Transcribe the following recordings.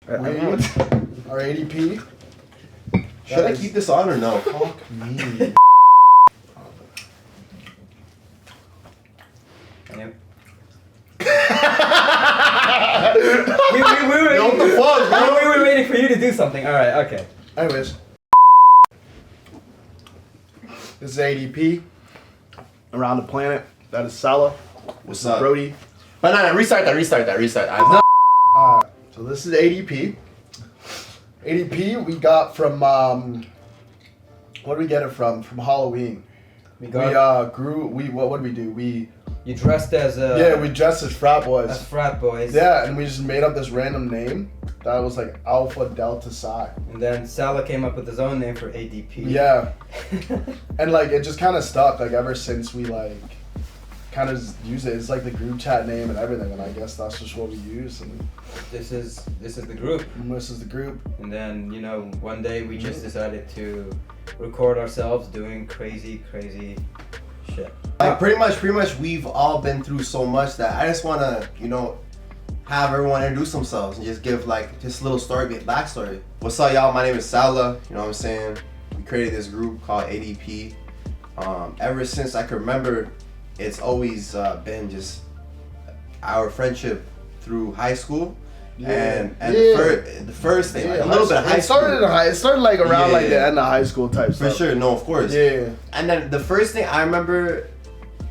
Are ADP? Should I keep this on or no? Fuck me. What the fuck, bro? We were waiting for you to do something. All right, okay. Anyways, this is ADP. Around the planet. That is Salah. What's This up? is Brody. But no, restart that. Alright, so this is ADP. ADP we got from what did we get it from? From Halloween. We what did we do? You dressed as We dressed as frat boys. as frat boys. Yeah, and we just made up this random name that was like Alpha Delta Psi. And then Salah came up with his own name for ADP. Yeah. And like it just kind of stuck like ever since we like kind of use it. It's like the group chat name and everything, and I guess that's just what we use. And This is the group. this is the group. And then one day we just decided to record ourselves doing crazy shit. Like pretty much we've all been through so much that I just wanna, have everyone introduce themselves and just give like just a little story, backstory. What's up, y'all? My name is Salah. You know what I'm saying? We created this group called ADP. Ever since I can remember, it's always been just our friendship through high school. Yeah. And the first thing, like a little bit of high school. It started like around like the end of high school type For stuff. sure, no, of course. Yeah. And then the first thing I remember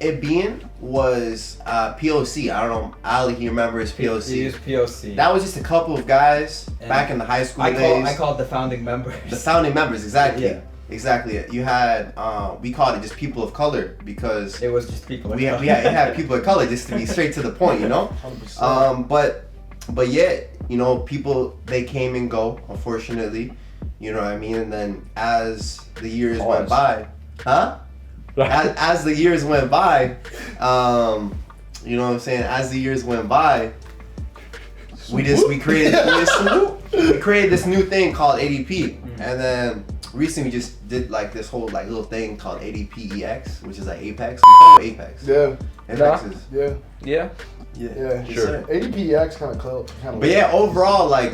it being was POC. I don't know, Ali, he remembers POC. He used POC. That was just a couple of guys And back in the high school days. I called the founding members. The founding members, exactly. Yeah. Exactly. You had, we called it just people of color because It was just people. we had people of color, just to be straight to the point, 100%. But yet, people, they came and go, unfortunately, you know what I mean? And then as the years went by, as the years went by, you know what I'm saying? As the years went by, we created this new thing called ADP, and then recently we just did like this whole like little thing called ADPEX, which is like Apex. We call it Apex. Yeah. Apex is. Yeah. Yeah. Yeah. Sure. ADPX kind of But yeah, overall, like,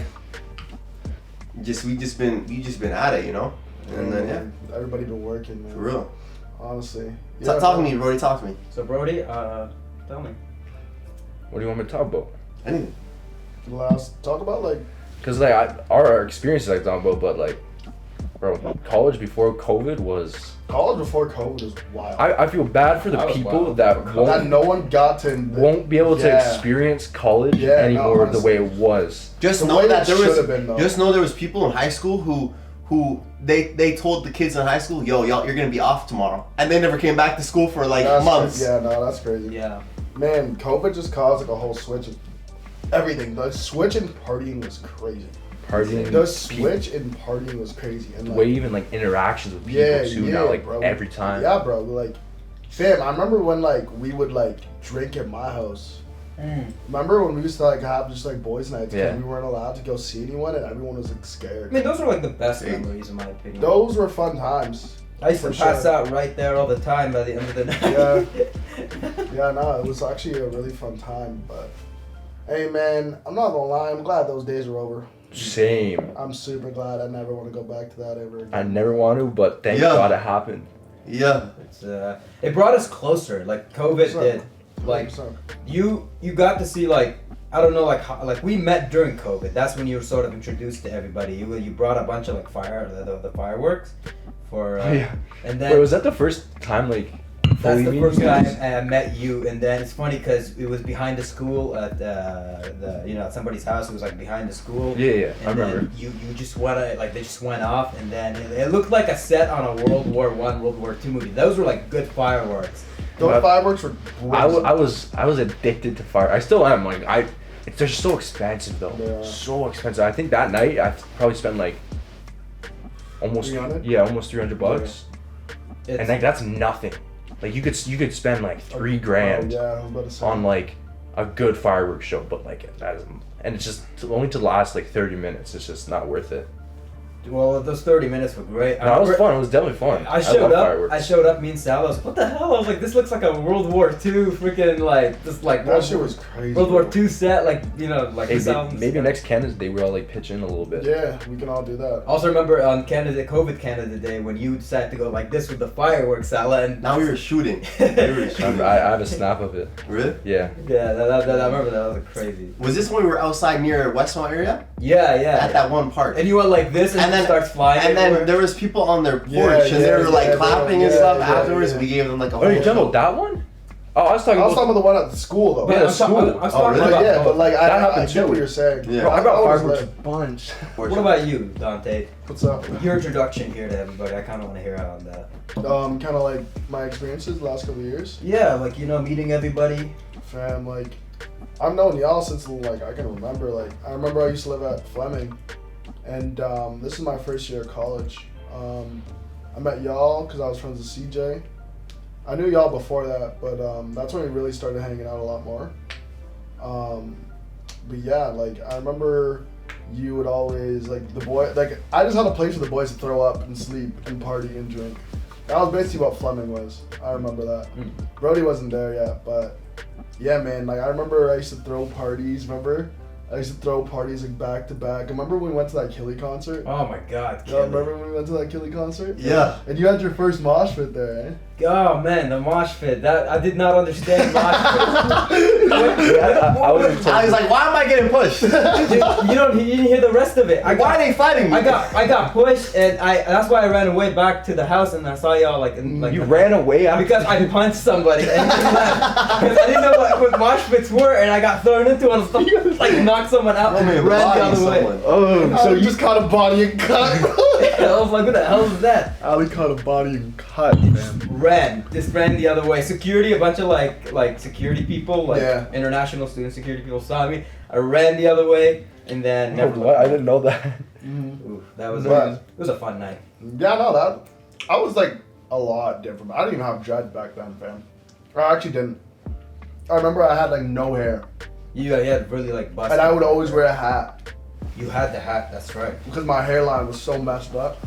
we just been at it, and then everybody been working, man. for real. Honestly. Talk to me, Brody. Talk to me. So Brody, tell me. What do you want me to talk about? Anything. Talk about like. Because like our experiences like talking about, but like, bro, college before COVID was. College before COVID was wild. I feel bad for the That was people wild. that that no one got to. won't be able to experience college anymore the way it was. Just The know way that it there should've was. been, though. Just know there was people in high school who they told the kids in high school, yo, y'all, you're gonna be off tomorrow, and they never came back to school for like months. Yeah, no, that's crazy. Yeah. Man, COVID just caused like a whole switch of everything. The switch in partying was crazy. Partying. The switch in partying was crazy. And The like, way even like interactions with people too now, like bro. every time. Yeah, bro. Like, fam, I remember when like we would like drink at my house. Remember when we used to like have just like boys' nights because we weren't allowed to go see anyone and everyone was like scared. I mean, those were like the best memories in my opinion. Those were fun times. I used to pass out right there all the time by the end of the night. Yeah, no, it was actually a really fun time. But hey, man, I'm not gonna lie, I'm glad those days are over. Same. I'm super glad. I never want to go back to that ever again. I never want to, but thank God it happened. Yeah. It's it brought us closer. Like COVID did. Like 100%. you got to see like I don't know like how, like we met during COVID. That's when you were sort of introduced to everybody. You brought a bunch of like the fireworks for and then Wait, was that the first time like? that's the fully first meeting time you I met you, and then it's funny because it was behind the school at at somebody's house. It was like behind the school. Yeah, And I remember. then you just went like they just went off, and then it looked like a set on a World War I, World War II movie. Those were like good fireworks. Those fireworks were I was addicted to fire. I still am. Like they're so expensive though. Yeah. So expensive. I think that night I probably spent like almost 300? almost $300. And like that's nothing. Like you could spend like $3,000 yeah, I was about to say. on like a good fireworks show, but like that is, and it's just only to last like 30 minutes. It's just not worth it. Well, those 30 minutes were great. No, it was fun. It was definitely fun. I showed up. Fireworks. I showed up. Me and Sal. I was like, "What the hell?" I was like, "This looks like a World War II freaking like just like that shit was crazy. World War II set, like like Hey, this album. maybe next Canada's Day we'll all like pitch in a little bit. Yeah, we can all do that. Also remember on COVID Canada Day when you decided to go like this with the fireworks, Sal, and Now we were shooting. I have a snap of it. Really? Yeah. yeah, I remember that was crazy. Was this when we were outside near Westmount area? Yeah. At that one park. And you went like this, and then it starts flying. And then everywhere. there was people on their porch, and they were like clapping and stuff. Afterwards, we gave them like a whole. Oh, you talking about that one? Oh, I was talking about the one at the school though. But Yeah, I'm talking really? about Yeah, but like That I happened get too. what you're saying. Yeah. Bro, I brought fireworks a Like, bunch. What about you, Dante? what's up? Your introduction here to everybody. I kind of want to hear out on that. Kind of like my experiences the last couple of years. Yeah, like meeting everybody. Fam, like I've known y'all since like I can remember. Like I remember I used to live at Fleming, and this is my first year of college. I met y'all because I was friends with CJ. I knew y'all before that, but that's when we really started hanging out a lot more. But yeah, like I remember you would always like the boy. Like I just had a place for the boys to throw up and sleep and party and drink. That was basically what Fleming was. I remember that. Brody wasn't there yet, but yeah, man. Like I remember I used to throw parties. Remember? I used to throw parties like back to back. Remember when we went to that Killy concert? Oh my God. Yeah, remember when we went to that Killy concert? Yeah. And you had your first mosh pit there, eh? Oh man, the mosh pit. That I did not understand mosh I was I was like, why am I getting pushed? pit. You didn't hear the rest of it. Why are they fighting me? I got pushed, and that's why I ran away back to the house, and I saw y'all like You ran away after because I punched somebody and he left because I didn't know what mosh pits were, and I got thrown into one and stuff, like knocked someone out and ran the other way. Oh, So you just caught a body and cut. I was like, what the hell is that? Ali caught a body and cut, man. Just ran the other way. Security, a bunch of like security people, like Yeah. international student security people saw me. I ran the other way, and then never what? I didn't know that. Ooh, that was But- it was a fun night. Yeah, no, that I was like a lot different. I didn't even have dreads back then, fam. I actually didn't. I remember I had like no hair, You had really like busted. and I would always wear a hat You had the hat. That's right. because my hairline was so messed up.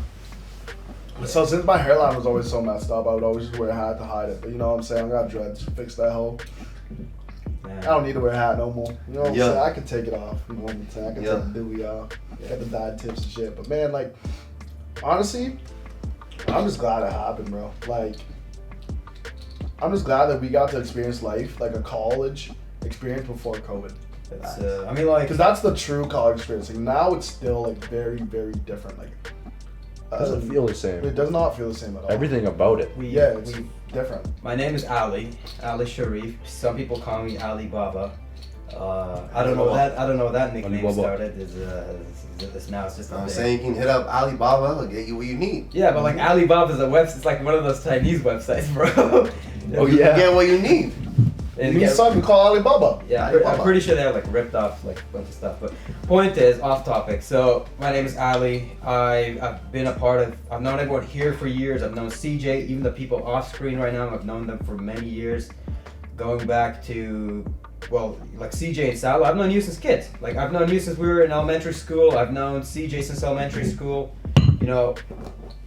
So since my hairline was always so messed up, I would always just wear a hat to hide it. But you know what I'm saying? I got dreads. Fix that hole. Man. I don't need to wear a hat no more. You know what I'm Yeah. saying? I can take it off. You know what I'm saying? I can Yeah. take the dewey off. Get the dyed tips and shit. But man, like, honestly, I'm just glad it happened, bro. Like, I'm just glad that we got to experience life, like a college experience before COVID. It's, I mean, like, Because that's the true college experience. Like, now it's still, like, very, very different. Like, Doesn't feel the same. It does not feel the same at all. Everything about it. Yeah, it's different. my name is Ali Sharif. Some people call me Ali Baba. I don't know where that nickname Alibaba. started. Is now it's just a I'm thing. saying you can hit up Alibaba, he'll get you what you need. Yeah, but like Alibaba is a website. It's like one of those Chinese websites, bro. Oh, You yeah. get what you need. And Me son, we call Alibaba. Yeah, I'm pretty sure they have like ripped off like a bunch of stuff. But point is, off topic. So my name is Ali. I've been a part of. I've known everyone here for years. I've known CJ, even the people off screen right now. I've known them for many years, going back to, well, like CJ and Sal. I've known you since kids. Like I've known you since we were in elementary school. I've known CJ since elementary school. You know,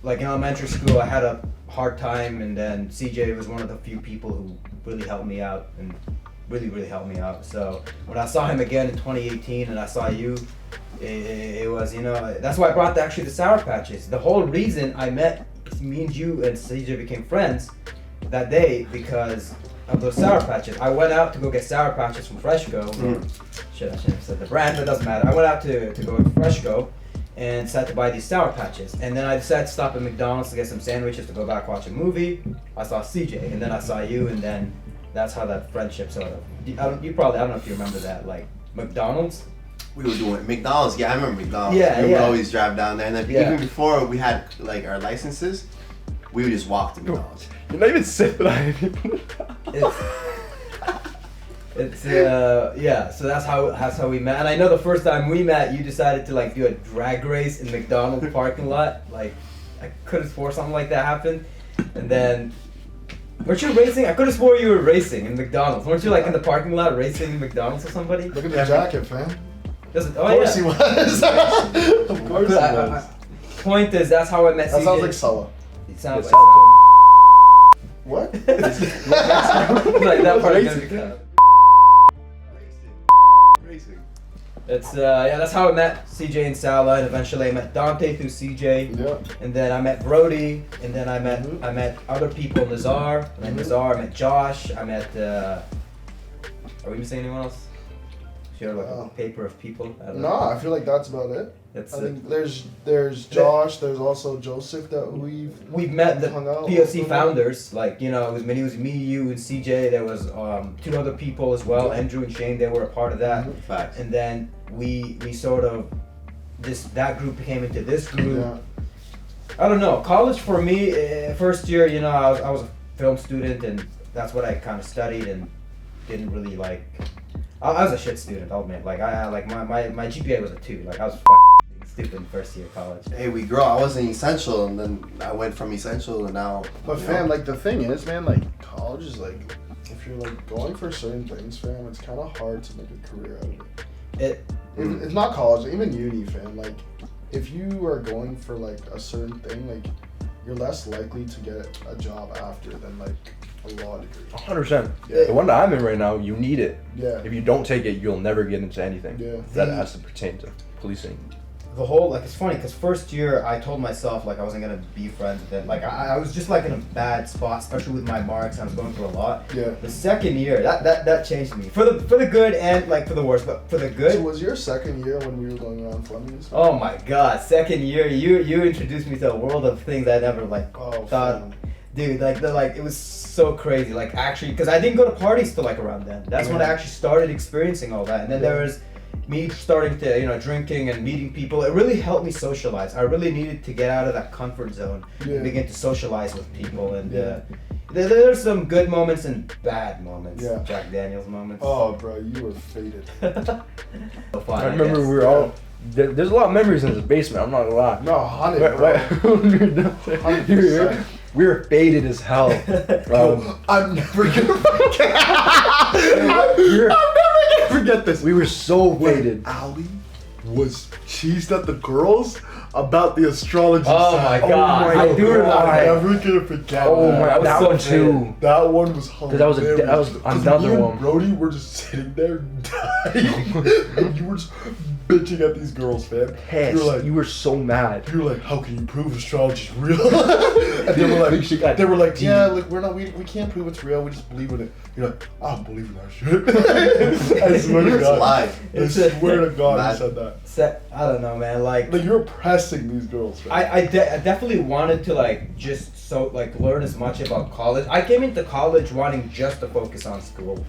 like in elementary school, I had a hard time, and then CJ was one of the few people who really helped me out and really helped me out. So when I saw him again in 2018 and I saw you, it was, you know, that's why I brought actually the Sour Patches. The whole reason I met me and you and CJ became friends that day because of those Sour Patches. I went out to go get Sour Patches from Freshco. Shit, I shouldn't have said the brand, but it doesn't matter. I went out to go to Freshco and decided to buy these Sour Patches. And then I decided to stop at McDonald's to get some sandwiches to go back watch a movie. I saw CJ, and then I saw you, and then that's how that friendship sort of. I don't know if you remember that, like McDonald's. We were doing McDonald's. Yeah, I remember McDonald's. Yeah, we yeah. would always drive down there, and then Yeah. even before we had like our licenses, we would just walk to McDonald's. You're not even sipping on it. It's yeah. So that's how we met. And I know the first time we met, you decided to like do a drag race in McDonald's parking lot. Like I could have swore something like that happened, and then. Weren't you racing? I could have swore you were racing in McDonald's. Weren't you like in the parking lot racing in McDonald's with somebody? Look at the jacket, fam. Does it, Of course he was. Of course he was. point is, that's how I met That CJ. sounds like Sulla. It sounds It's like What? like that part is gonna be cut. Racing. It's that's how I met CJ and Sala, and eventually I met Dante through CJ, Yeah. and then I met Brody, and then I met other people, Nazar, I met Nazar, I met Josh, I met are we missing anyone else? Share like a paper of people. I don't No, know. I feel like that's about it. That's I it. think there's Josh, there's also Joseph that We've met the hung out POC with. founders, like, you know, it was me, you, and CJ. There was 2 other people as well, Andrew and Shane. They were a part of that. Facts. And then we sort of that group came into this group. Yeah. I don't know. College for me, first year, you know, I was a film student, and that's what I kind of studied, and didn't really like. I was a shit student, I'll admit. Like my GPA was a 2. Like I was fucking stupid in first year of college. Hey, we grow. I wasn't essential, and then I went from essential, and now. But you fam, know. like the thing is, man, like college is like, if you're like going for certain things, fam, it's kind of hard to make a career out of it. It's not college, even uni, fam. Like, if you are going for like a certain thing, like you're less likely to get a job after than like a law degree. 100%. Yeah. The one that I'm in right now, you need it. Yeah. If you don't take it, you'll never get into anything. Yeah. That has to pertain to policing. The whole, like, it's funny because first year I told myself like I wasn't gonna be friends with them. Like I was just like in a bad spot, especially with my marks. I was going through a lot. Yeah. The second year, that changed me for the good and like for the worst, but for the good. So was your second year when we were going around Fleming's? Oh my God! Second year, you introduced me to a world of things I never like Oh, thought. fam. Dude, like it was so crazy. Like actually, because I didn't go to parties till like around then. That's when I actually started experiencing all that. And then there was me starting to, you know, drinking and meeting people. It really helped me socialize. I really needed to get out of that comfort zone and begin to socialize with people. And there's some good moments and bad moments. Yeah. Jack Daniels moments. Oh, bro, you were faded. So fun, I remember guess. we were all. There's a lot of memories in this basement. I'm not gonna lie. No, 100, bro. 100%. We were faded as hell. I'm never gonna forget. I'm never gonna forget this. We were so faded. Ali was cheesed at the girls about the astrology Oh side. my God! my I do remember. God. I'm that. never gonna forget Oh that. my, I was that so one too. That one was hilarious. that was 'Cause another me and one. Brody were just sitting there dying. And you were just bitching at these girls, fam. Pissed. You were like, You were so mad. you were like, how can you prove astrology's real? And they were like, yeah, like we can't prove it's real. We just believe in it. You're like, I don't believe in that shit. I swear to It's God. live. I swear to God, Mad. you said that. I don't know, man. Like Like you're pressing these girls. Fam. I definitely wanted to like just learn as much about college. I came into college wanting just to focus on school.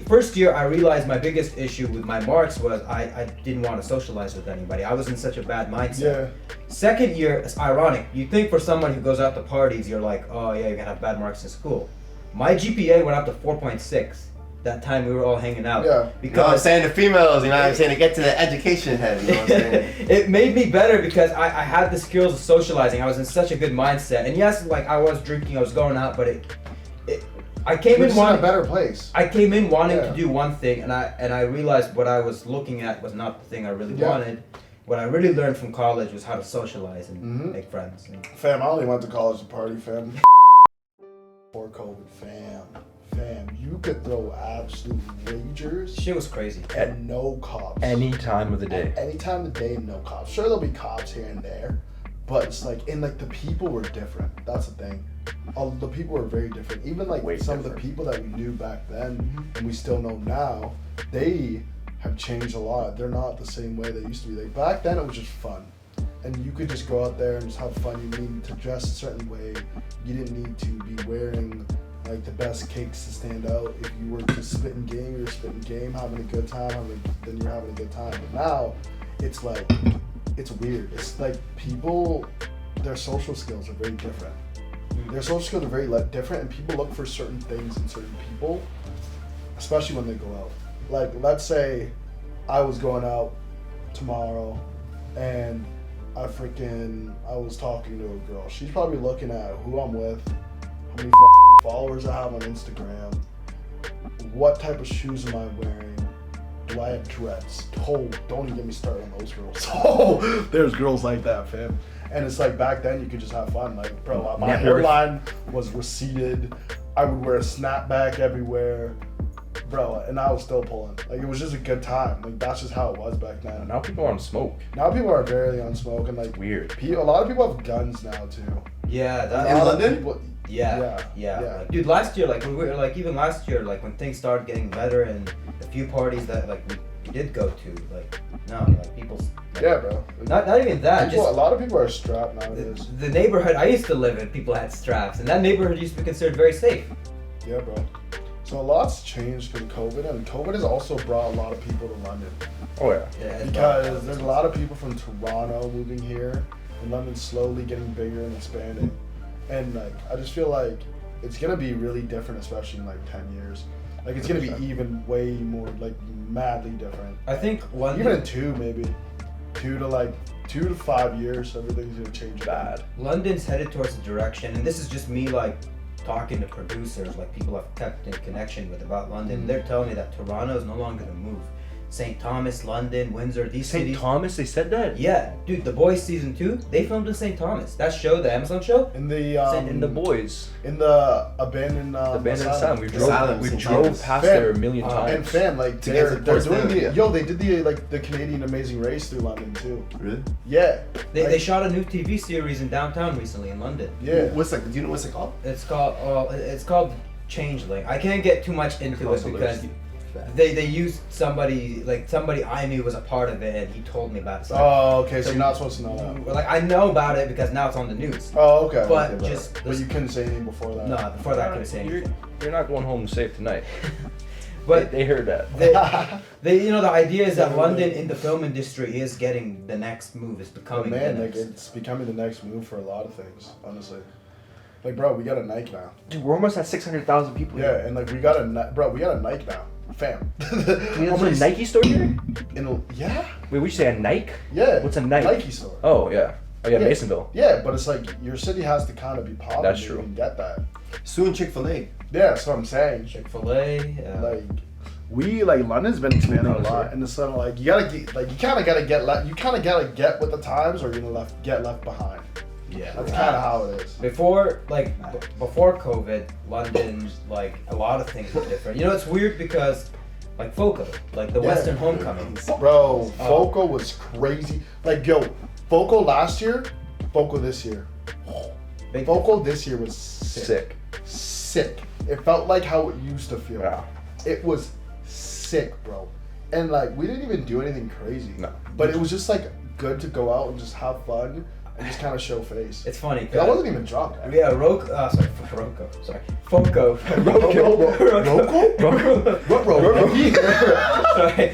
First year, I realized my biggest issue with my marks was I didn't want to socialize with anybody. I was in such a bad mindset. Yeah. Second year, it's ironic. You think for someone who goes out to parties, you're like, oh yeah, you're gonna have bad marks in school. My GPA went up to 4.6. That time we were all hanging out. Yeah. You know what I'm Because saying? The females, you know what I'm saying? To get to the education head, you know what I'm saying? it made me better because I had the skills of socializing. I was in such a good mindset. And yes, like I was drinking, I was going out, but I came You're in just in a wanting better place. I came in wanting Yeah. to do one thing, and I realized what I was looking at was not the thing I really Yeah. wanted. What I really learned from college was how to socialize and Mhm. make friends. And Fam, I only went to college to party, fam. Before COVID, fam, you could throw absolute wagers shit was crazy. and no cops. Any time of the day. At any time of the day, no cops. Sure, there'll be cops here and there, but it's like, and like the people were different. That's the thing. All the people were very different. Even like Way some of different. the people that we knew back then, and we still know now, they have changed a lot. They're not the same way they used to be. Like back then, it was just fun. And you could just go out there and just have fun. You didn't need to dress a certain way. You didn't need to be wearing like the best cakes to stand out. If you were just spitting game, you were spitting game, having a good time, then you're having a good time. But now, it's like, it's weird. It's like people, their social skills are very different. Their social skills are very different, and people look for certain things in certain people, especially when they go out. Like, let's say I was going out tomorrow, and I was talking to a girl. She's probably looking at who I'm with, how many followers I have on Instagram, what type of shoes am I wearing, do I have dreads? Oh, don't even get me started on those girls. Oh, there's girls like that, fam. And it's like back then you could just have fun. Like, bro, my hairline was receded. I would wear a snapback everywhere. Bro, and I was still pulling. Like, it was just a good time. Like, that's just how it was back then. Now people are on smoke. Now people are barely on smoke, and like Weird. A lot of people have guns now too. Yeah, In London? People, yeah. Yeah. Like, dude, last year, like when we were like even last year, like when things started getting better and the few parties that like we did go to, like no, like people. Like, yeah, bro. Not even that. People, Just a lot of people are strapped nowadays. the neighborhood I used to live in, people had straps, and that neighborhood used to be considered very safe. Yeah, bro. So a lot's changed because COVID, and COVID has also brought a lot of people to London. Oh yeah. Yeah, Because there's a lot of people from Toronto moving here, and London's slowly getting bigger and expanding. And like, I just feel like it's gonna be really different, especially in like 10 years. Like, it's gonna be 100%. even way more, like, madly different. I think London. Even in 2 maybe. 2 to 5 years, everything's gonna change bad. London's headed towards a direction, and this is just me like talking to producers, like people I've kept in connection with about London. They're telling me that Toronto is no longer the move. St. Thomas, London, Windsor, these St. cities. Thomas, they said that? Yeah, dude, The Boys season 2, they filmed in St. Thomas. That show, the Amazon show. In the In the boys. in the abandoned Asylum. We Asylum, drove St. drove Thomas. past Fam. there a million times. and fam, like To they're get to doing Portsmouth. they did the Canadian Amazing Race through London too. Really? Yeah. They shot a new TV series in downtown recently in London. Yeah. What's like? Do you know what's it called? It's called Changeling. I can't get too much into it because they used somebody I knew was a part of it, and he told me about it. So Oh, okay. So you're not supposed to know that. like I know about it because now it's on the news. Oh, okay. But Okay, just but you couldn't say anything before that. no, before that I couldn't say anything. You're not going home safe tonight. But they heard that. they the idea is that London in the film industry is getting the next move. It's But becoming man, the like next. it's becoming the next move for a lot of things, honestly. Like, bro, we got a Nike now. Dude, we're almost at 600,000 people Yeah, here. and like we got a Nike now, fam. We have a Nike store here? Yeah. Wait, would you say a Nike? Yeah. What's a Nike? Nike store. Oh, yeah. Oh, yeah, Masonville. Yeah, but it's like your city has to kind of be popular. That's to true. even get that. Soon Chick-fil-A. Yeah, that's what I'm saying. Chick-fil-A. Like, we like London's been expanding a lot, and it's sort of like you kind of gotta get with the times, or you're gonna get left behind. Yeah. That's kind of how it is. Before COVID, London, like a lot of things were different. You know, it's weird because like FOCO, like the Yeah. Western Homecoming. Bro, FOCO was crazy. Like, yo, FOCO last year, FOCO this year. Big FOCO this year was sick. Sick. It felt like how it used to feel. Yeah. It was sick, bro. And like, we didn't even do anything crazy. No. But it was just like good to go out and just have fun and just kind of show face. It's funny. 'Cause I wasn't even drunk. Yeah, FOCO. What Roko? Sorry.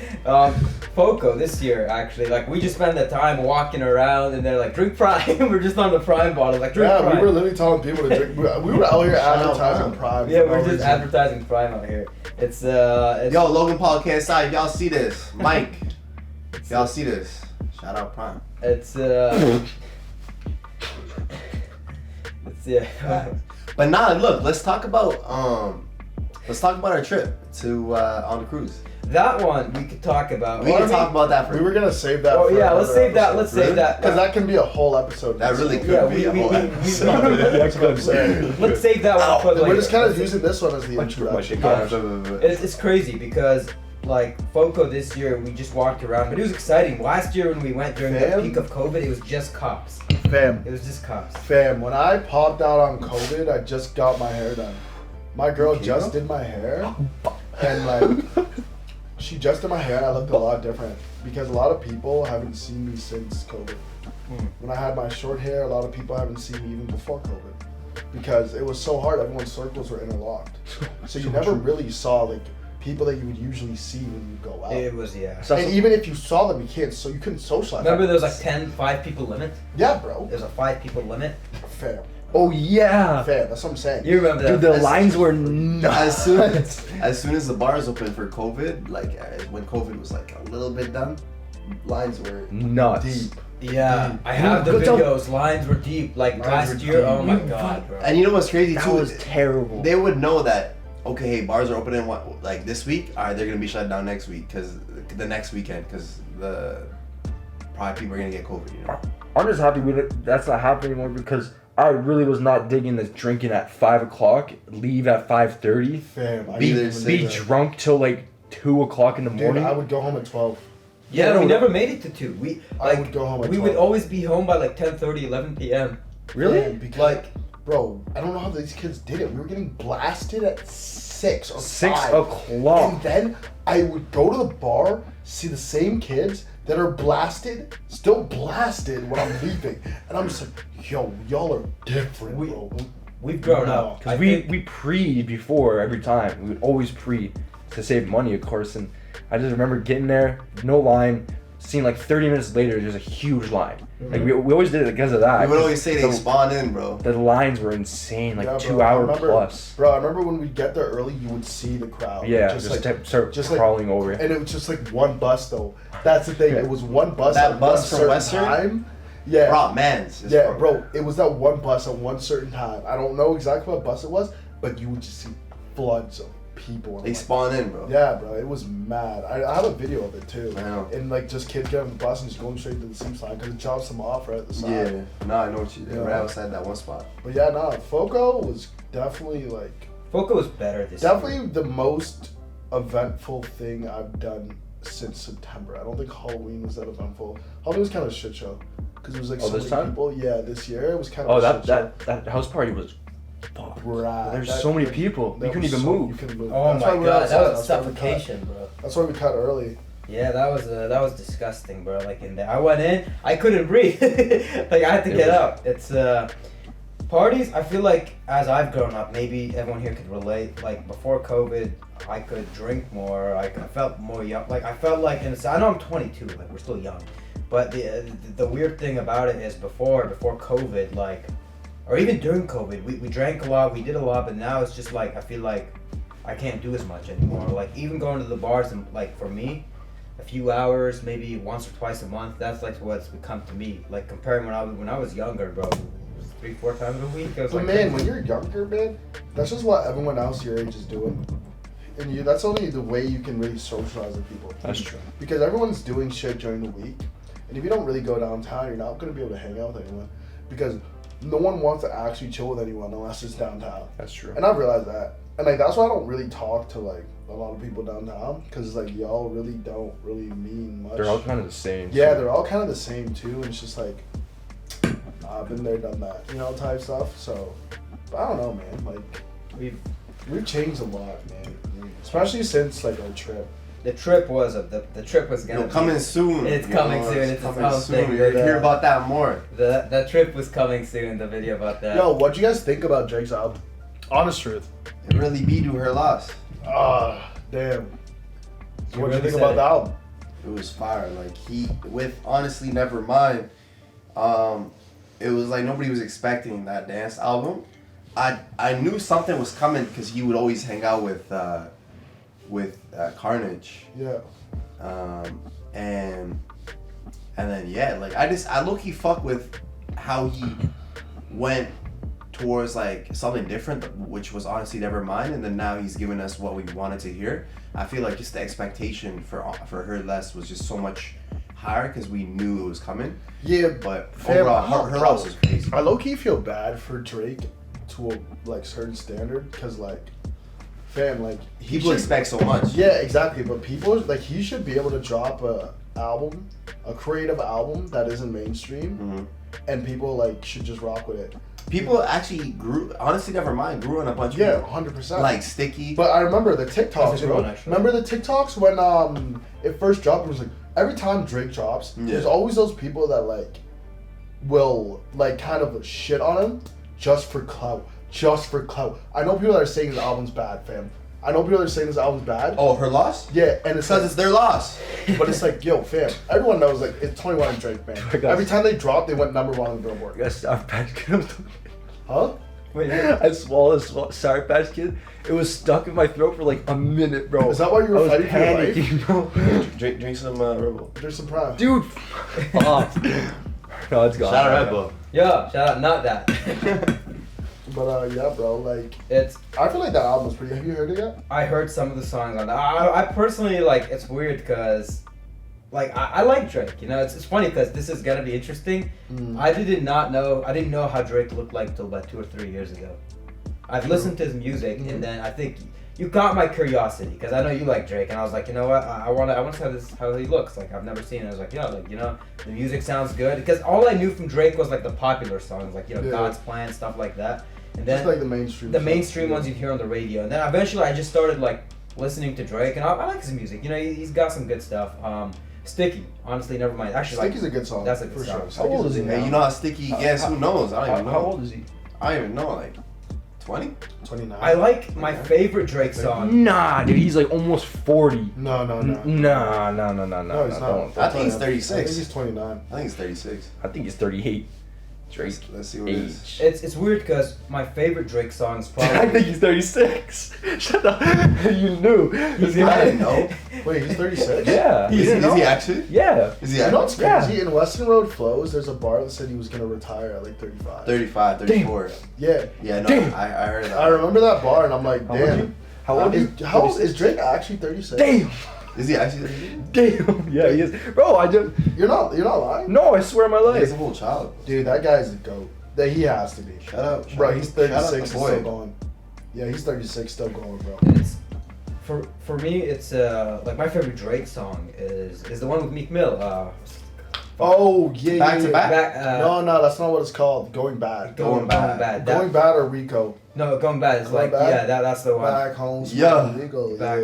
FOCO this year actually, like we just spent the time walking around and they're like drink Prime. We're just on the Prime bottle, like drink Yeah, Prime. we were literally telling people to drink. We were out here advertising Prime. Yeah, for we're no just reason. advertising Prime out here. It's Yo, Logan Paul can't side. Y'all see this? Mike. Y'all see this? Shout out Prime. It's yeah. But nah, look. Let's talk about our trip to on the cruise. That one we could talk about. We can talk about that We for. were gonna save that. Oh for yeah, let's another save that. episode. Let's save that. Because that can be a whole episode. That really could Yeah, be a we- whole we- episode. That's what I'm saying. Let's save that one for later. We're just kind of Let's- using this one as the introduction. It's crazy because like FOCO this year we just walked around, but it was exciting. Last year when we went during the Fam. peak of COVID, it was just cops. Fam, It was just cops. when I popped out on COVID, I just got my hair done. My girl just did my hair, and like, she just did my hair, and I looked a lot different because a lot of people haven't seen me since COVID. When I had my short hair, a lot of people haven't seen me even before COVID because it was so hard. Everyone's circles were interlocked, so you never really saw like people that you would usually see when you go out. It was yeah. And even if you saw them, you couldn't socialize. Remember there was like 5 people limit? Yeah, bro. There's a 5 people limit. Fair. Oh, yeah. Fair. That's what I'm saying. You remember that? Dude, the lines were nuts. As soon as the bars opened for COVID, like when COVID was like a little bit done, lines were Nuts. deep. Yeah, I have the Go tell- videos. Lines were deep. Like Lines last were year, deep. oh my god, bro. And you know what's crazy That too? was terrible. They would know that okay, hey, bars are opening like this week. All right, they're gonna be shut down next week because the next weekend because probably people are gonna get COVID. You know. I'm just happy that's not happening anymore because I really was not digging this drinking at 5 o'clock, leave at 5:30, Fam, be drunk till like 2 o'clock in the morning. Dude, I would go home at 12. Yeah, we never made it to 2. I would go home at 12. We would always be home by like 10:30, 11 p.m. Really? Yeah, because, bro, I don't know how these kids did it. We were getting blasted at 6 or 6 5. o'clock. And then I would go to the bar, see the same kids that are blasted, still blasted when I'm leaving. And I'm just like, yo, y'all are different, bro. We've grown up. Because we pre before every time. We would always pre to save money, of course. And I just remember getting there, no line, seeing like 30 minutes later, there's a huge line. Mm-hmm. Like we always did it because of that. We would always say they spawn in, bro. The lines were insane, like Yeah, 2 bro, hour plus. Bro, I remember when we'd get there early, you would see the crowd. Yeah, start crawling over. And it was just like one bus though. That's the thing. Yeah. It was one bus That at bus one from certain Western? time. Yeah. Bro, man's. Yeah, bro. It was that one bus at one certain time. I don't know exactly what bus it was, but you would just see floods of people. They spawn in, bro. Yeah, bro. It was mad. I have a video of it too. I know. And like just kids getting on the bus and just going straight to the seam sign because it drops them off right at the side. Yeah. Nah, I know what you did. Yeah. Right outside that one spot. But yeah, nah. Foco was definitely like. Foco was better this year. Definitely the most eventful thing I've done since September. I don't think Halloween was that eventful. Halloween was kind of a shit show because it was like so this many time? people. Yeah, this year it was kind of. That house party was. Fuck. Right. There's so many people. You couldn't even move. You couldn't move. Oh That's my why we were god, outside. that was That's why we cut. suffocation, bro. That's why we cut early. Yeah, that was disgusting, bro. Like in there, I went in, I couldn't breathe. Like I had to get out. It's parties. I feel like as I've grown up, maybe everyone here could relate. Like before COVID, I could drink more. I felt more young. Like I felt like, I know I'm 22. Like we're still young, but the weird thing about it is before COVID, like, or even during COVID, we drank a lot, we did a lot, but now it's just like I feel like I can't do as much anymore. Like even going to the bars and like for me, a few hours, maybe once or twice a month. That's like what's become to me. Like comparing when I was younger, bro. 3-4 times a week. But man, when you're younger, man, that's just what everyone else your age is doing. And that's only the way you can really socialize with people. That's true. Because everyone's doing shit during the week. And if you don't really go downtown, you're not going to be able to hang out with anyone. Because no one wants to actually chill with anyone unless it's downtown. That's true. And I've realized that. And like that's why I don't really talk to like a lot of people downtown. Because like y'all really don't really mean much. They're all kind of the same. Yeah, they're all kind of the same too. And it's just like, I've been there, done that, you know, type stuff. So, but I don't know, man. Like, we've changed a lot, man. Especially since like our trip. The trip was gonna coming soon. It's coming soon. It's coming soon. You'll hear about that more. The trip was coming soon. The video about that. Yo, what'd you guys think about Drake's album? Honest truth. It really be to her loss. Damn. So You what'd you really think said about it. the album? It was fire. Like with honestly, never mind. It was like nobody was expecting that dance album. I knew something was coming because he would always hang out with Carnage. Yeah. And then yeah, like I low-key fuck with how he went towards like something different, which was honestly never mind, and then now he's giving us what we wanted to hear. I feel like just the expectation for her less was just so much higher because we knew it was coming. Yeah, But fam, overall, her loss was crazy. I low-key feel bad for Drake to a like certain standard because like, fam, like People expect so much. Yeah, exactly. But people like he should be able to drop a creative album that isn't mainstream, Mm-hmm. and people like should just rock with it. People actually grew. Honestly, never mind. Grew on a bunch Yeah, of 100%. like Sticky. But I remember the That's TikToks, a good bro. one, actually. Remember the TikToks when it first dropped? It was like every time Drake drops, there's always those people that like will like kind of shit on him just for clout. Just for clout. I know people that are saying his album's bad, fam. I know people that are saying his album's bad. Oh, her loss? Yeah, and it's Because like, it's their loss. but it's like, yo, fam. Everyone knows like it's 21 and Drake, man. Guys. Every time they drop, they went number one on Billboard. Yes, Sour Patch Kid. Huh? Wait, I swallowed a Sour Patch Kid. It was stuck in my throat for like a minute, bro. Is that why you were I was fighting for your life? panicking, bro. Drink some Red Bull. There's some prime. Dude, fuck. No, it's gone. Shout out Red Bull. Yo, shout out, not that. But yeah, bro, like It's I feel like that album was pretty. Have you heard it yet? I heard some of the songs on that. I personally like. It's weird because, like, I like Drake. You know, it's funny because this is gonna be interesting. I didn't know how Drake looked like till about 2 or 3 years ago. I've listened to his music, and then I think you got my curiosity because I know you like Drake, and I was like, you know what, I want to have this how he looks. Like I've never seen it. I was like, yeah, like you know, the music sounds good because all I knew from Drake was like the popular songs, like you know, God's Plan, stuff like that. And then Just like the mainstream. the stuff. mainstream ones you'd hear on the radio, and then eventually I just started like listening to Drake, and I like his music. You know, he's got some good stuff. Sticky, honestly, never mind. Actually, Sticky's a good song. That's a good for song. sure. How old is he Hey, now? you know how Sticky gets? Who knows? I don't even know. How old is he? I don't even know. Like 20? 29. I like my favorite Drake song. Nah, dude, he's like almost 40. No. Nah. No, he's not. Don't. I think he's I 36. think he's 29. I think he's 36. I think he's 38. Drake. Let's see what it is. Age. It's weird because my favorite Drake song is I probably. think he's 36. Shut up. You knew. I didn't know. Wait, he's 36? Yeah. You Is didn't know? he actually? Yeah. Is he You know actually? what's crazy? In Western Road Flows, there's a bar that said he was gonna retire at like 35. 35, 34. Yeah. Yeah, no, Damn. I heard that. I remember that bar, and I'm like, How old are damn. you? How old is How old is Drake? Actually 36. Damn. Is he actually 36? Damn. Yeah, he is. Bro, I just. You're not lying. No, I swear on my He's life. a whole child. Dude, that guy's a goat. That he has to be. Shut up. Bro, he's Shout out 36 the and boy. still going. Yeah, he's 36 still going, bro. It's for me. It's like my favorite Drake song is the one with Meek Mill. Oh yeah, Back yeah, to yeah. back? No, that's not what it's called. Going bad. Going bad. Going bad or Rico. No, going bad is Going like Bad? that's the one. Back home. Yeah. Legal. Back,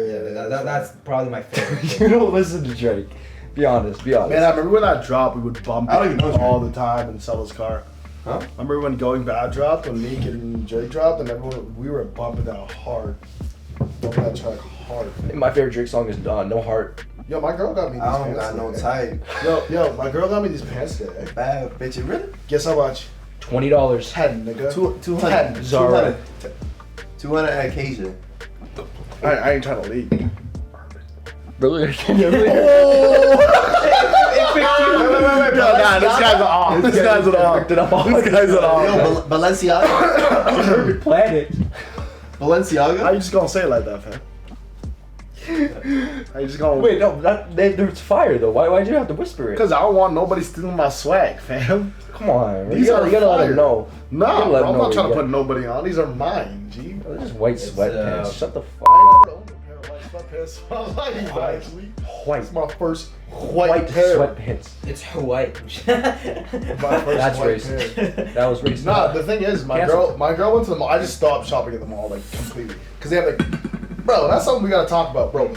that's probably my favorite. You don't listen to Drake. Be honest. Be honest. Man, I remember when that dropped, we would bump I don't it even know all the time and sell his car. Huh? Remember when Going Bad dropped, when Meek and Drake dropped, and we were bumping that hard. Bumping that track hard. My favorite Drake song is No Heart. Yo, my girl got me these I don't pants got no today. type. Yo, my girl got me these pants today. Bad bitch. Really? Guess how much? $20. 10, nigga. 200. Zara. 200 at occasion. I ain't trying to leak. Really? Nah, this guy's an off. This guy's an off. This guy's an off. Yo, Balenciaga. Urban Planet. How Balenciaga. you just gonna say it like that, fam? How you just gonna... Wait, no, there's fire though. Why'd you have to whisper it? Because I don't want nobody stealing my swag, fam. Come on, These you are gotta let fire. them know. Nah, You gotta let bro, I'm them know not trying to what put you nobody on. These are mine, G. got. They're just white It's, sweatpants. Shut the I fuck ain't up. never owned a pair of white sweatpants in my life, actually. White. It's my first White white pair. sweatpants. It's Hawaii. My first That's white racist. pair. That was racist. Nah, the thing is, my Cancel. girl went to the mall. I just stopped shopping at the mall, like, completely. Because they have, like, bro, that's something we gotta talk about, bro.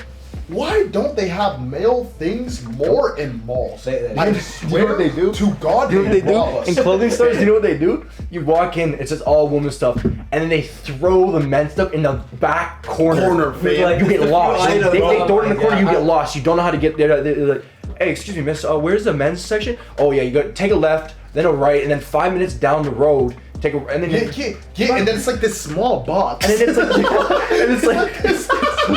Why don't they have male things more in malls? They- I You know swear what they do? to God, You know what they do? rob In us. clothing stores, you know what they do? You walk in, it says all woman stuff, and then they throw the men's stuff in the back corner. fam. Like, You get lost. I They know. throw it in the corner, you Yeah. get lost. You don't know how to get there. They're like, hey, excuse me, miss, where's the men's section? Oh, yeah, you go take a left, then a right, and then 5 minutes down the road, take a, and then Yeah, and then it's like this small box. and then it's like, and it's like it's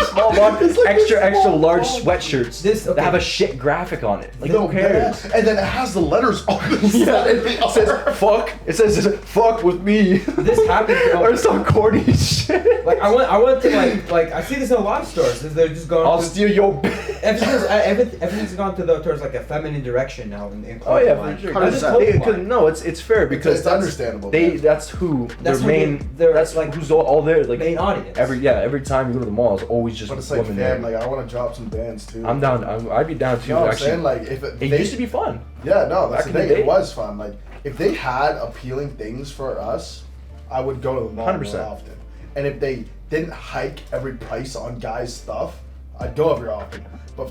a small box, It's like extra this small large box. sweatshirts This- okay. that have a shit graphic on it. Like, No, who cares? yeah. And then it has the letters on the Yeah, side. it says fuck. It says fuck with me. This happened to- or some corny shit. Like I went to like I see this in a lot of stores. They're just going. I'll to, steal your. everything's gone towards like a feminine direction now in Oh yeah, clothing for sure. line. That's 100%. Clothing because line. no, it's fair because It's that's understandable, They man. that's who That's their who main. they're, That's like, like who's all there. Like main audience. every time you go to the mall, it's always just But it's like, women fam, there. like, I want to drop some bands, too. I'm down. I'd be down too. You know what I'm actually, saying? Like, if it used to be fun. Yeah, no, that's Back the in thing. the day. It was fun. Like, if they had appealing things for us, I would go to the mall 100%. more often. And if they didn't hike every price on guys' stuff, I'd go every often. But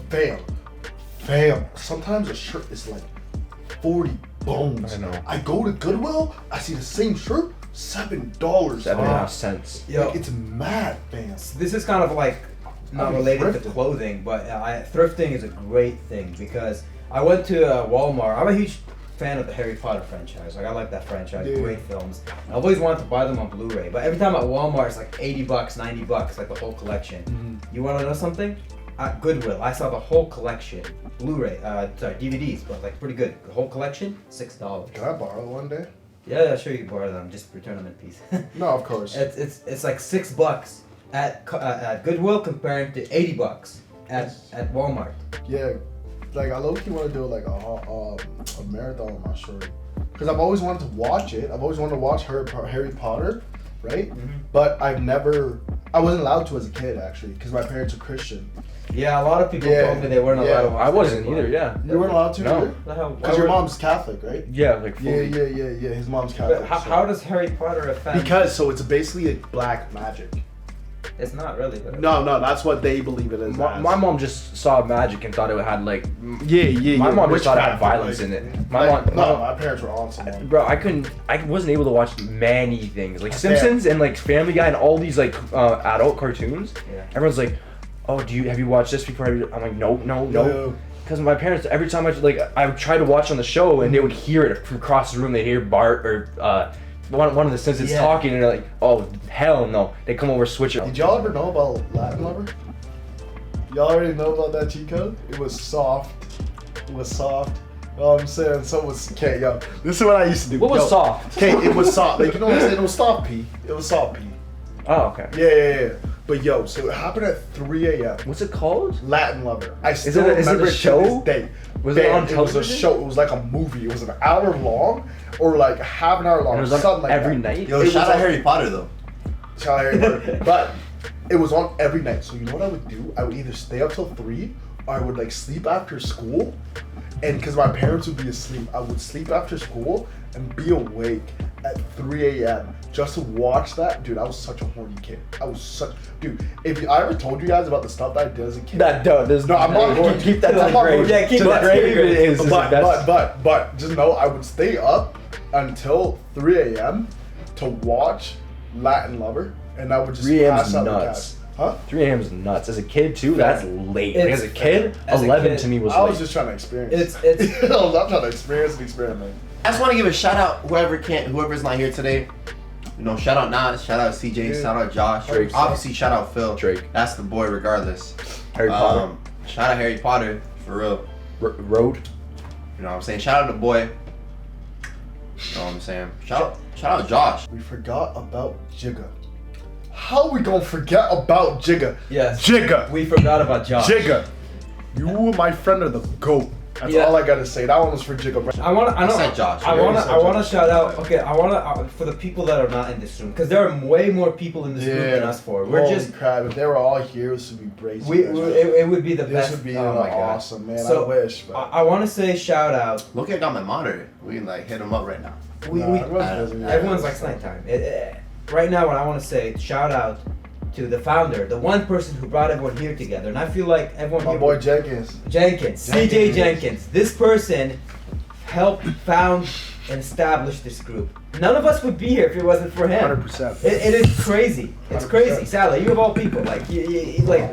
fam, sometimes a shirt is like 40 bones. I know. I go to Goodwill, I see the same shirt, $7. 7.5 cents. Yo, Like, it's mad, fam. this is kind of like not I mean, related to thrifting. clothing, but thrifting is a great thing because I went to Walmart. I'm a huge fan of the Harry Potter franchise. Like I like that franchise. Yeah. Great films. I've always wanted to buy them on Blu-ray, but every time at Walmart it's like $80, $90, like the whole collection. You want to know something? At Goodwill, I saw the whole collection, Blu-ray, DVDs, but like pretty good. The whole collection, $6. Can I borrow one day? Yeah, sure you can borrow them. Just return them in peace. No, of course. It's like $6 at Goodwill compared to $80 at Walmart. Yeah, like I low-key want to do like a marathon with my shorty. Because I've always wanted to watch it. I've always wanted to watch Harry Potter, right? Mm-hmm. But I wasn't allowed to as a kid actually, because my parents are Christian. Yeah, a lot of people told me they weren't allowed to watch I wasn't Harry either. Potter. Yeah. You weren't allowed to No. either? Because your mom's Catholic, right? Yeah, like fully. Yeah. His mom's Catholic. But how does Harry Potter affect? Because so it's basically like black magic. It's not really. But No, that's what they believe it is. My mom just saw magic and thought it had like. Yeah. My mom just thought it had Witchcraft, violence like- in it. My parents were on someone. Bro, I wasn't able to watch many things like Simpsons and like Family Guy and all these like adult cartoons. Yeah. Everyone's like, oh, have you watched this before? I'm like, no. No. Because my parents, every time I would try to watch on the show and they would hear it from across the room. They'd hear Bart or one of the Simpsons talking and they're like, oh hell no. They come over, switch it. Did y'all ever know about Latin Lover? Y'all already know about that cheat code? It was soft. You know what I'm saying? So it was, okay, yo, this is what I used to do. What was Yo, soft? Okay, it was soft. Like, you know what I'm saying? It was soft P. It was soft P. Oh, okay. Yeah. But yo, so it happened at 3 a.m. What's it called? Latin Lover. I still is it a remember show? to this day. Was it on It was a television? show. It was like a movie. It was an hour long or like half an hour long. And it was on something like every that. night? Yo, It shout was out Harry Potter though. Shout out Harry Potter. But it was on every night. So you know what I would do? I would either stay up till 3 or I would like sleep after school. And because my parents would be asleep, I would sleep after school and be awake at 3 a.m. just to watch that. Dude, I was such a horny kid. Dude, if I ever told you guys about the stuff that I did as a kid. There's No, I'm not going to keep that to I'm the not grave. going to- Yeah, keep to that the to the grave. grave. is the best. But just know I would stay up until 3 a.m. to watch Latin Lover, and I would just 3 a.m. pass is out the nuts. couch. Huh? 3 a.m. is nuts. As a kid too, that's late. Like, It's as a kid, as a 11 kid, to me was I late. was just trying to experience. It's I'm trying to experience and experiment. I just want to give a shout out whoever's not here today. You know, shout out Nas, shout out CJ, Yeah. shout out Josh. Drake. Obviously, shout out Phil. Drake. That's the boy, regardless. Harry Potter. Shout out Harry Potter, for real. Road. You know what I'm saying? Shout out the boy. You know what I'm saying? Shout out Josh. We forgot about Jigga. How we gonna forget about Jigga? yes. Jigga. We forgot about Josh. Jigga. You, my friend, are the GOAT. That's Yeah. all I gotta say. That one was for Jigga. I said Josh. I You want already to. I want to Josh. shout out. Okay, I want to for the people that are not in this room, because there are way more people in this room than us four. We're Holy just. crap. If they were all here, this would be crazy. It would be the This best. would be oh my God. awesome, man. So, I wish. But I want to say shout out. Look, I got my monitor. We can like hit him up right now. Everyone's like, it's nighttime. Right now, what I want to say, shout out to the founder, the one person who brought everyone here together, and I feel like everyone My here. boy Jenkins. Jenkins, CJ Jenkins. This person helped found and establish this group. None of us would be here if it wasn't for him. 100%. It is crazy. It's 100%. crazy. Sally, you of all people, like, like.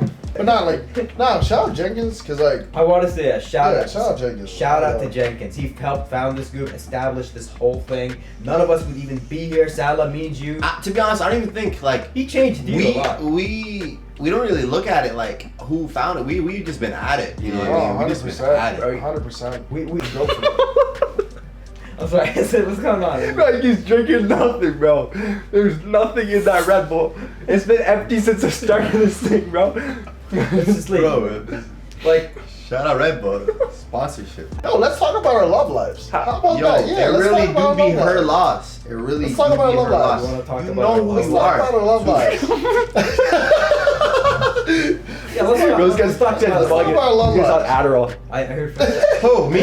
But shout out Jenkins, cause like. I want to say a shout out. Shout out Jenkins. Shout out to Jenkins. He helped found this group, establish this whole thing. None of us would even be here. Sala means you. To be honest, I don't even think like He changed you a lot. we don't really look at it like who found it. We just been at it. You know what I mean? We just been 100%. at it. 100%. We Go for it. I'm sorry. I said, what's going on? Bro, he's drinking nothing, bro. There's nothing in that Red Bull. It's been empty since the start of this thing, bro. Let's just leave. Bro, Like, shout out Red Bull sponsorship. Yo, let's talk about our love lives. How about Yo, that? Yeah, it let's really talk about do our be love her lives. loss. It really Let's talk do about be our her love loss. lives. You wanna talk You about know our who love Let's you talk are. about our love lives. yeah, let's talk Let's talk about our love He's on lives. Adderall. I heard Who, me?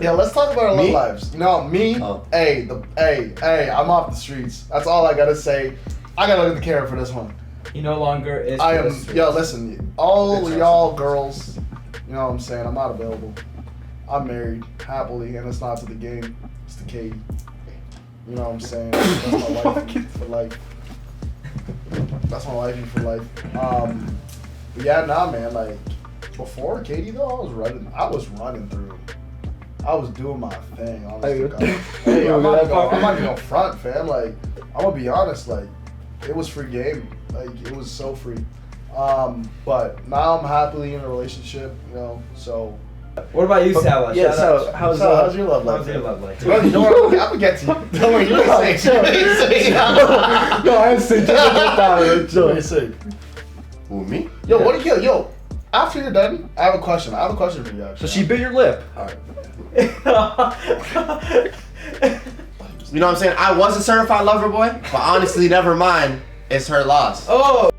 Yeah, let's talk about our love Me? lives. You know, me, Oh. hey, I'm off the streets. That's all I gotta say. I gotta look at the camera for this one. He no longer is. I for the am, streets. yo, listen, all of y'all girls, you know what I'm saying, I'm not available. I'm married, happily, and it's not to the game, it's to Katie. You know what I'm saying? That's my wifey for life. That's my wifey for life. But yeah, nah, man, like, before Katie, though, I was running through. I was doing my thing, honestly. Hey, I'm not gonna go front, fam. Like, I'm gonna be honest, like, it was free game. Like, it was so free. But now I'm happily in a relationship, you know, so What about you, Salah? Yeah, Shout so out. how's How's your love life? How's your love life? Bro, you know what? I'm gonna get to you. Don't worry, you're gonna say it. No, I'm saying You're gonna say. Who, me? Yo, what do you? Yo, after you're done, I have a question. I have a question for you. Actually. So she bit your lip. Alright. You know what I'm saying? I was a certified lover boy, but honestly, never mind. It's her loss. Oh.